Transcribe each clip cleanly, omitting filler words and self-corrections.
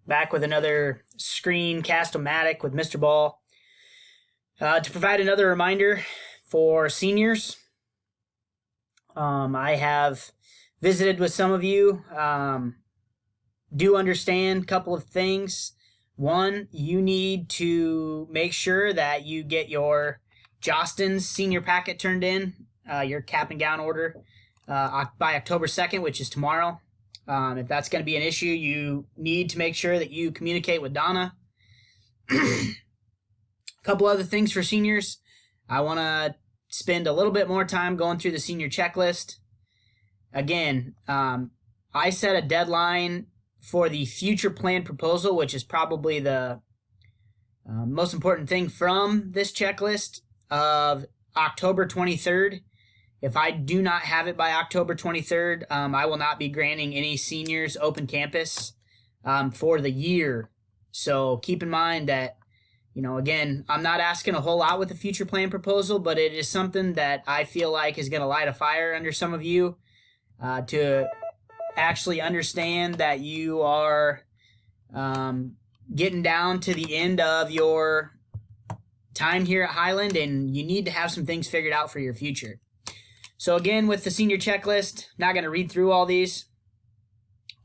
back with another Screencast-O-Matic with Mr. Ball to provide another reminder for seniors. I have visited with some of you. Do understand a couple of things. One, you need to make sure that you get your Jostens senior packet turned in, your cap and gown order, by October 2nd, which is tomorrow. If that's going to be an issue, you need to make sure that you communicate with Donna. A couple other things for seniors. I want to spend a little bit more time going through the senior checklist. Again, I set a deadline for the future plan proposal, which is probably the most important thing from this checklist, of October 23rd. If I do not have it by October 23rd, I will not be granting any seniors open campus for the year. So keep in mind that, again, I'm not asking a whole lot with the future plan proposal, but it is something that I feel like is going to light a fire under some of you to actually understand that you are getting down to the end of your time here at Highland, and you need to have some things figured out for your future. So again, with the senior checklist, not going to read through all these.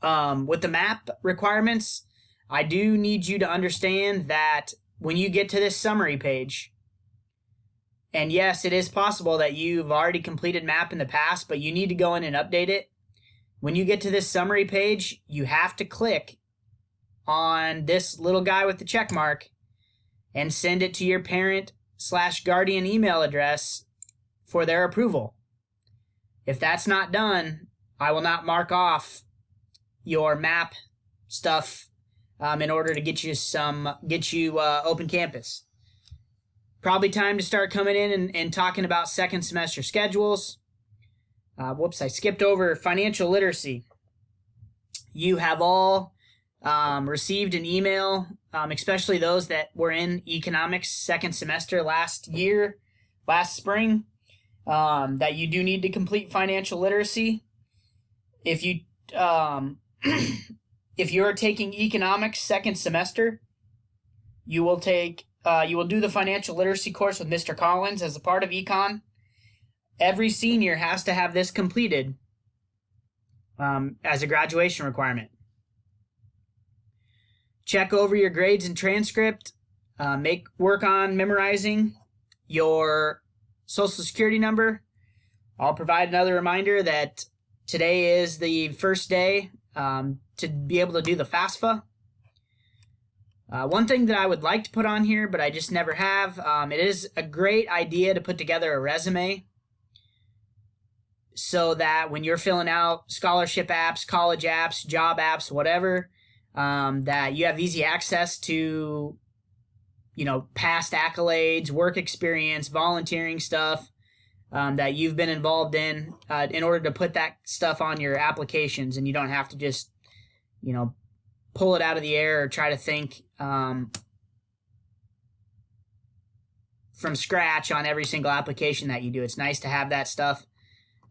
With the map requirements, I do need you to understand that when you get to this summary page, and yes, it is possible that you've already completed map in the past, but you need to go in and update it. When you get to this summary page, you have to click on this little guy with the check mark and send it to your parent/guardian email address for their approval. If that's not done, I will not mark off your map stuff in order to get you open campus. Probably time to start coming in and talking about second semester schedules. Whoops, I skipped over financial literacy. You have all received an email, especially those that were in economics second semester last spring, that you do need to complete financial literacy. If you if you're taking economics second semester, you will do the financial literacy course with Mr. Collins as a part of econ. Every senior has to have this completed as a graduation requirement. Check over your grades and transcript. Work on memorizing your Social Security number. I'll provide another reminder that today is the first day to be able to do the FAFSA. One thing that I would like to put on here, but I just never have, it is a great idea to put together a resume so that when you're filling out scholarship apps, college apps, job apps, whatever, that you have easy access to past accolades, work experience, volunteering stuff that you've been involved in order to put that stuff on your applications, and you don't have to just, pull it out of the air or try to think from scratch on every single application that you do. It's nice to have that stuff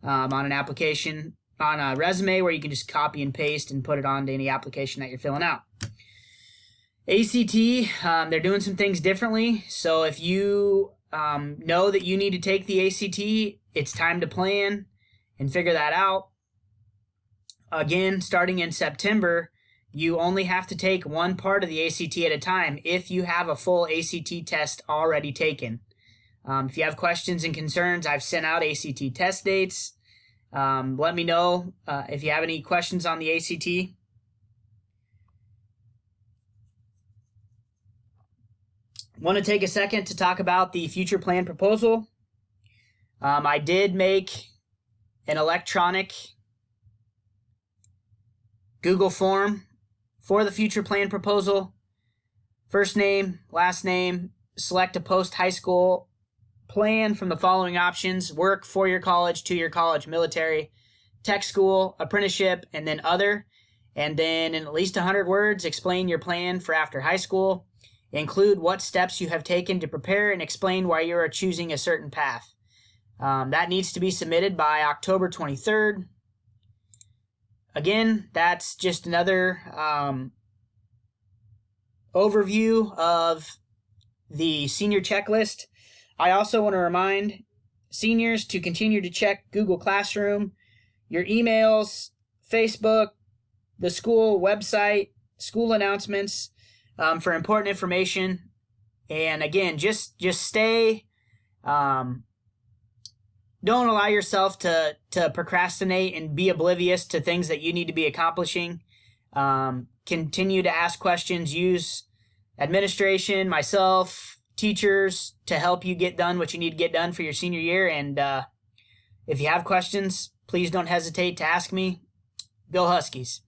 on an application, on a resume, where you can just copy and paste and put it onto any application that you're filling out. ACT, they're doing some things differently. So if you know that you need to take the ACT, it's time to plan and figure that out. Again, starting in September, you only have to take one part of the ACT at a time if you have a full ACT test already taken. If you have questions and concerns, I've sent out ACT test dates. Let me know if you have any questions on the ACT. Want to take a second to talk about the future plan proposal. I did make an electronic Google form for the future plan proposal. First name, last name, select a post-high school plan from the following options: work, four-year college, two-year college, military, tech school, apprenticeship, and then other. And then in at least 100 words, explain your plan for after high school. Include what steps you have taken to prepare and explain why you are choosing a certain path. That needs to be submitted by October 23rd. Again, that's just another overview of the senior checklist. I also want to remind seniors to continue to check Google Classroom, your emails, Facebook, the school website, school announcements for important information. And again, just stay. Don't allow yourself to procrastinate and be oblivious to things that you need to be accomplishing. Continue to ask questions. Use administration, myself, teachers to help you get done what you need to get done for your senior year. And if you have questions, please don't hesitate to ask me. Go Huskies.